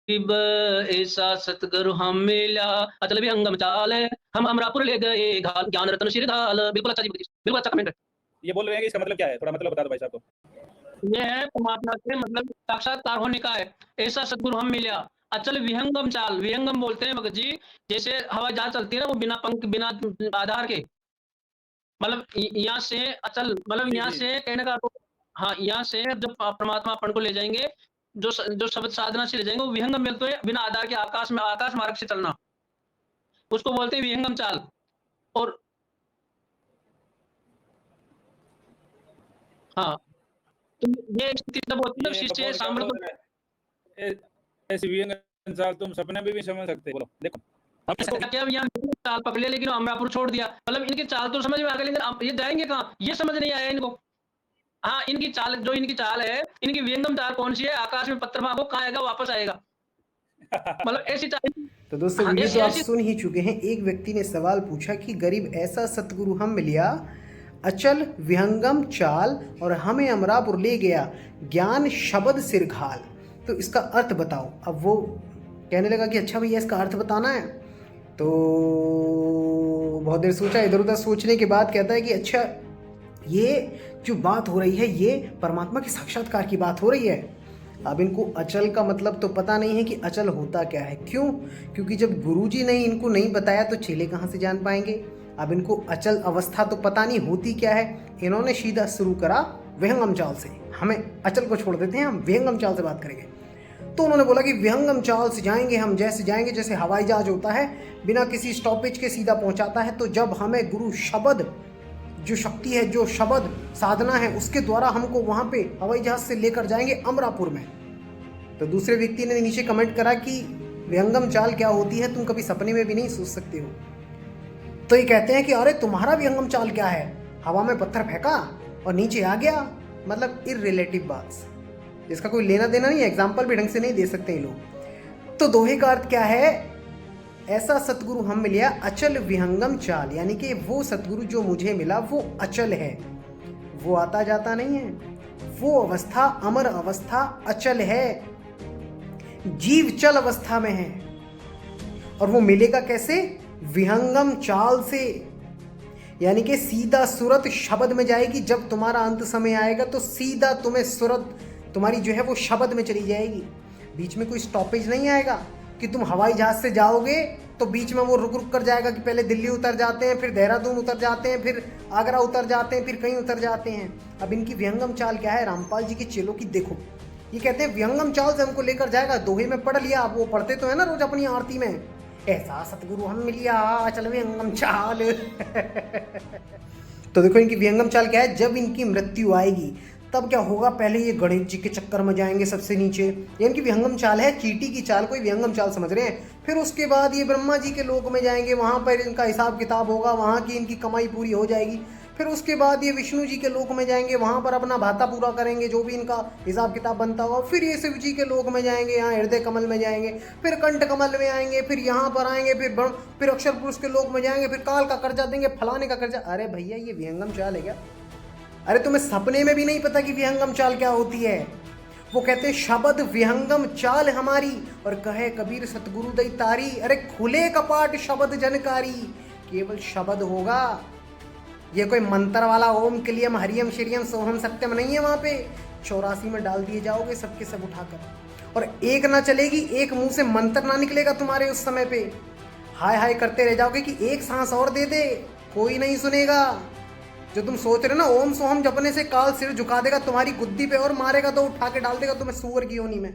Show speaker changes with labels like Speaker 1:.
Speaker 1: गरीब ऐसा सतगुरु हम मिला, अचल विहंगम चाल, हम अमरापुर ले गए घाल, ज्ञान रतन शिरधाल। बिल्कुल अच्छा जी, बिल्कुल अच्छा कमेंट है।
Speaker 2: ये बोल रहे हैं कि इसका मतलब क्या है? थोड़ा मतलब बता दो भाई साहब को।
Speaker 1: ये है परमात्मा से मतलब साक्षात्कार होने का है। ऐसा सतगुरु हम मिला, अचल विहंगम चाल। विहंगम बोलते हैं भगत जी, जैसे हवाई जहाज चलती है ना, वो बिना पंख बिना आधार के, मतलब यहाँ से अचल, मतलब
Speaker 2: जी,
Speaker 1: यहाँ
Speaker 2: जी।
Speaker 1: से कहने का तो, हाँ, यहाँ से जब परमात्मा अपन को ले जाएंगे, जो शब्द साधना से ले जाएंगे, वो विहंगम मिलते हैं बिना आधार के, आकाश में आकाश मार्ग से चलना, उसको बोलते हैं विहंगम चाल। और हाँ, तो ये स्थिति तब होती है जब
Speaker 2: ये
Speaker 1: शिष्य
Speaker 2: कपूर क्या बोल
Speaker 1: सामर्थ्य।
Speaker 2: रहा है? ऐसी भी इंसान तुम सपने में भी समझ सकते हो। बोलो देखो हम इसको
Speaker 1: क्या यहाँ चाल पकड़ लिया, लेकिन अमरापुर छोड़ दिया, मतलब इनकी चाल तो समझ में आ गई, लेकिन अब ये जाएंगे कहाँ, ये समझ नहीं आया इनको। हाँ, इनकी चाल, जो इनकी चाल है, इनकी विहंगम चाल कौन सी है, आकाश में पत्थर मांगो, कहाँ आएगा, वापस आएगा, मतलब ऐसी चाल।
Speaker 3: तो दोस्तों
Speaker 1: हाँ,
Speaker 3: वीडियो
Speaker 1: ऐसी
Speaker 3: तो आप
Speaker 1: ऐसी
Speaker 3: सुन ही चुके हैं। एक व्यक्ति ने सवाल पूछा कि गरीब ऐसा सतगुरु हम मिलिया, अचल विहंगम चाल, और हमें अमरापुर ले गया, ज्ञान शब्द सिरघाल। तो इसका अर्थ बताओ। अब वो कहने लगा कि अच्छा भैया इसका अर्थ बताना है। तो बहुत देर सोचा, इधर उधर सोचने के बाद कहता है कि अच्छा, ये जो बात हो रही है ये परमात्मा के साक्षात्कार की बात हो रही है। अब इनको अचल का मतलब तो पता नहीं है कि अचल होता क्या है। क्यों? क्योंकि जब गुरुजी ने इनको नहीं बताया तो चेले कहाँ से जान पाएंगे। अब इनको अचल अवस्था तो पता नहीं होती क्या है। इन्होंने सीधा शुरू करा विहंगम चाल से। हमें अचल को छोड़ देते हैं, हम विहंगम चाल से बात करेंगे। तो उन्होंने बोला कि विहंगम चाल से जाएंगे हम, जैसे जाएंगे जैसे हवाई जहाज होता है, बिना किसी स्टॉपेज के सीधा पहुंचाता है। तो जब हमें गुरु शब्द, जो शक्ति है, जो शब्द साधना है, उसके द्वारा हमको वहां पे हवाई जहाज से लेकर जाएंगे अमरापुर में। तो दूसरे व्यक्ति ने नीचे कमेंट करा कि विहंगम चाल क्या होती है, तुम कभी सपने में भी नहीं सोच सकते हो। तो ये कहते हैं कि अरे तुम्हारा विहंगम चाल क्या है, हवा में पत्थर फेंका और नीचे आ गया, मतलब इररिलेटिव बात, जिसका कोई लेना देना नहीं है। एग्जाम्पल भी ढंग से नहीं दे सकते ये लोग। तो दोहे का अर्थ क्या है? ऐसा सतगुरु हम मिलिया, अचल विहंगम चाल, यानी कि वो सतगुरु जो मुझे मिला वो अचल है, वो आता जाता नहीं है, वो अवस्था अमर अवस्था अचल है, जीव चल अवस्था में है। और वो मिलेगा कैसे? विहंगम चाल से, यानी कि सीधा सूरत शब्द में जाएगी। जब तुम्हारा अंत समय आएगा तो सीधा तुम्हें सूरत तुम्हारी जो है वो शब्द में चली जाएगी। बीच में कोई स्टॉपेज नहीं आएगा कि तुम हवाई जहाज से जाओगे तो बीच में वो रुक रुक कर जाएगा कि पहले दिल्ली उतर जाते हैं, फिर देहरादून उतर जाते हैं, फिर आगरा उतर जाते हैं, फिर कहीं उतर जाते हैं। अब इनकी विहंगम चाल क्या है? रामपाल जी के चेलों की देखो, ये कहते हैं विहंगम चाल से हमको लेकर जाएगा। दोहे में पढ़ लिया, आप वो पढ़ते तो है ना रोज अपनी आरती में, ऐसा सतगुरु हम मिलिया, चल विहंगम चाल। तो देखो इनकी विहंगम चाल क्या है। जब इनकी मृत्यु आएगी तब क्या होगा? पहले ये गणेश जी के चक्कर में जाएंगे सबसे नीचे, ये इनकी विहंगम चाल है। चींटी की चाल को ही विहंगम चाल समझ रहे हैं। फिर उसके बाद ये ब्रह्मा जी के लोक में जाएंगे, वहां पर इनका हिसाब किताब होगा, वहां की इनकी कमाई पूरी हो जाएगी। फिर उसके बाद ये विष्णु जी के लोक में जाएंगे, वहां पर अपना भाता पूरा करेंगे, जो भी इनका हिसाब किताब बनता होगा। फिर ये शिव जी के लोक में जाएंगे, यहाँ हृदय कमल में जाएंगे, फिर कंठ कमल में आएंगे, फिर यहाँ पर आएंगे, फिर अक्षर पुरुष के लोक में जाएंगे, फिर काल का कर्जा देंगे, फलाने का कर्जा। अरे भैया ये विहंगम चाल है क्या? अरे तुम्हें सपने में भी नहीं पता कि विहंगम चाल क्या होती है। वो कहते हैं शब्द विहंगम चाल हमारी, और कहे कबीर सतगुरु दई तारी। अरे खुले कपाट शब्द जनकारी, केवल शब्द होगा। ये कोई मंत्र वाला ओम क्लियम हरियम श्रियम सोहम सत्यम नहीं है। वहां पे 84 में डाल दिए जाओगे सबके सब उठाकर, और एक ना चलेगी, एक मुंह से मंत्र ना निकलेगा तुम्हारे उस समय पे। हाय हाय करते रह जाओगे कि एक सांस और दे दे, कोई नहीं सुनेगा। जो तुम सोच रहे हो ना ओम सोहम जपने से काल सिर झुका देगा तुम्हारी गुद्दी पे और मारेगा तो उठा के डाल देगा तुम्हें सूअर की योनि में।